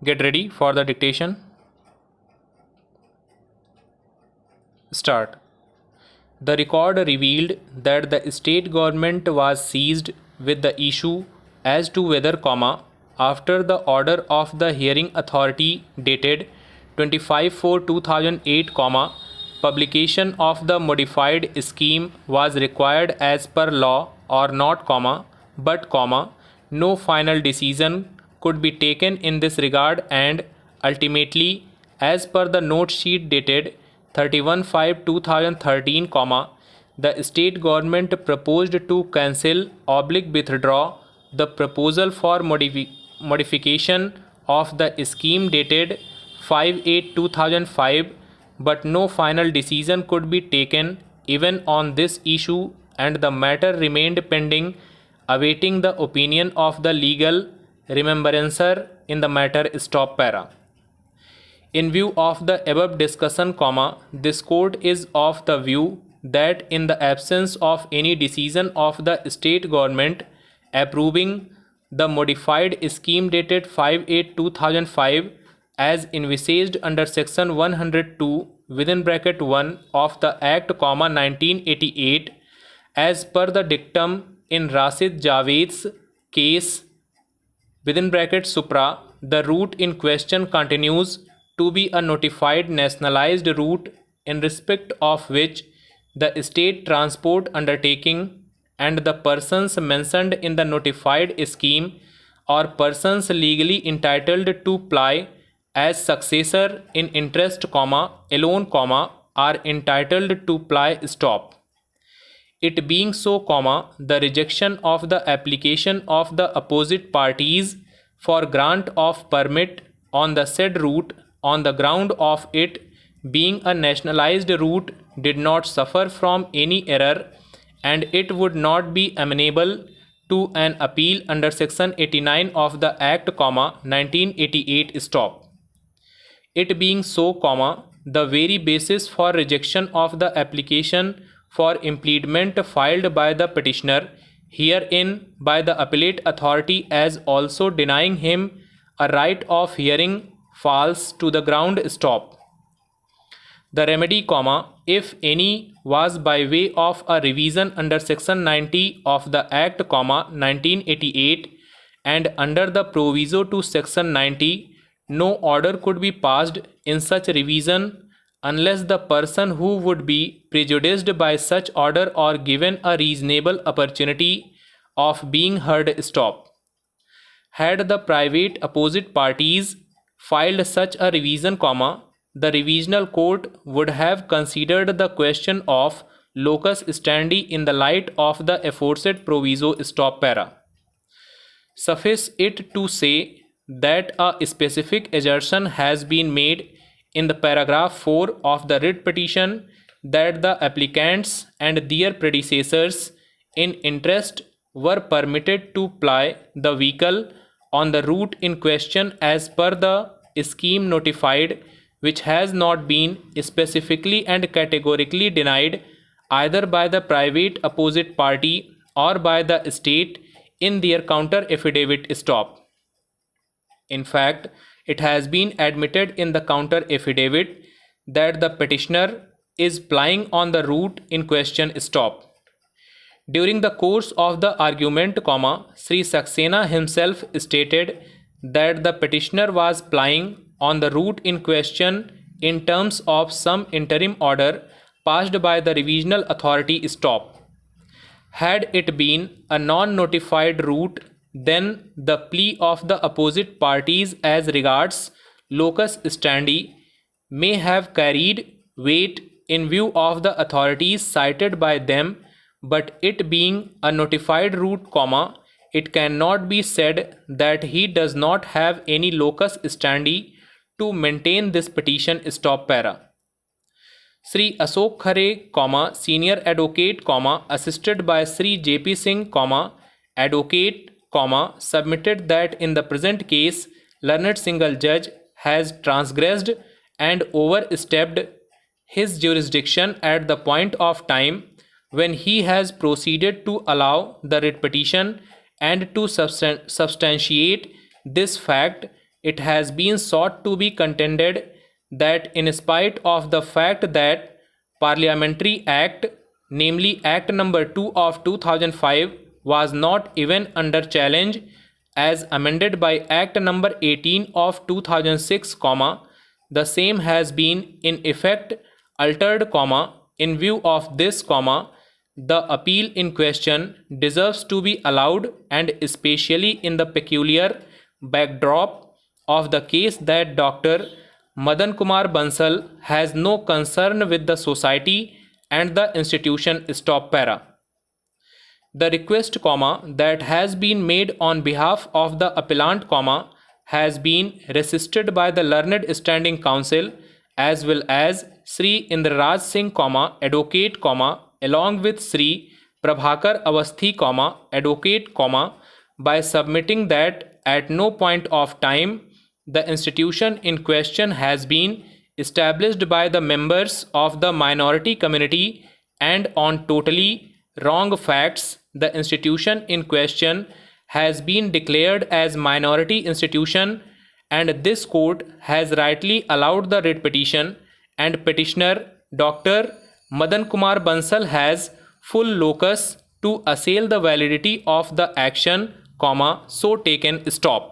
Get ready for the dictation. Start. The record revealed that the state government was seized with the issue as to whether, after the order of the hearing authority dated 25/4/2008, publication of the modified scheme was required as per law or not, but, no final decision could be taken in this regard, and ultimately, as per the note sheet dated 31/5/2013, the state government proposed to cancel/withdraw the proposal for modification of the scheme dated 5/8/2005, but no final decision could be taken even on this issue, and the matter remained pending, awaiting the opinion of the legal remembrancer in the matter. Stop para. In view of the above discussion, this court is of the view that in the absence of any decision of the state government approving the modified scheme dated 5/8/2005 as envisaged under section 102 (1) of the Act, 1988, as per the dictum in Rashid Javed's case (supra), the route in question continues to be a notified nationalized route in respect of which the state transport undertaking and the persons mentioned in the notified scheme or persons legally entitled to ply as successor in interest, alone, are entitled to ply. Stop. It being so, the rejection of the application of the opposite parties for grant of permit on the said route on the ground of it being a nationalized route did not suffer from any error, and it would not be amenable to an appeal under section 89 of the Act, 1988. Stop. It being so, the very basis for rejection of the application for impediment filed by the petitioner herein by the appellate authority as also denying him a right of hearing falls to the ground. Stop. The remedy, if any, was by way of a revision under section 90 of the Act, 1988, and under the proviso to section 90, no order could be passed in such revision unless the person who would be prejudiced by such order or given a reasonable opportunity of being heard. Stop. Had the private opposite parties filed such a revision, the revisional court would have considered the question of locus standi in the light of the aforesaid proviso. Stop para. Suffice it to say that a specific assertion has been made in the paragraph 4 of the writ petition that the applicants and their predecessors in interest were permitted to ply the vehicle on the route in question as per the scheme notified, which has not been specifically and categorically denied either by the private opposite party or by the state in their counter affidavit. Stop. In fact, it has been admitted in the counter affidavit that the petitioner is plying on the route in question. Stop. During the course of the argument, Sri Saxena himself stated that the petitioner was plying on the route in question in terms of some interim order passed by the revisional authority. Stop. Had it been a non-notified route, then the plea of the opposite parties as regards locus standi may have carried weight in view of the authorities cited by them, but it being a notified route, it cannot be said that he does not have any locus standi to maintain this petition. Stop para. Sri Ashok Khare, senior advocate, assisted by Sri J.P. Singh, advocate, submitted that in the present case, learned single judge has transgressed and overstepped his jurisdiction at the point of time when he has proceeded to allow the writ petition, and to substantiate this fact it has been sought to be contended that in spite of the fact that Parliamentary Act, namely Act number 2 of 2005, was not even under challenge as amended by Act number 18 of 2006, the same has been in effect altered, in view of this, the appeal in question deserves to be allowed, and especially in the peculiar backdrop of the case that Dr. Madan Kumar Bansal has no concern with the society and the institution. Stop para. The request, that has been made on behalf of the appellant, has been resisted by the Learned Standing Council as well as Sri Indraraj Singh, advocate, along with Sri Prabhakar Avasthi, advocate, by submitting that at no point of time the institution in question has been established by the members of the minority community, and on totally wrong facts the institution in question has been declared as minority institution, and this court has rightly allowed the writ petition, and petitioner Dr. Madan Kumar Bansal has full locus to assail the validity of the action, so taken. Stop.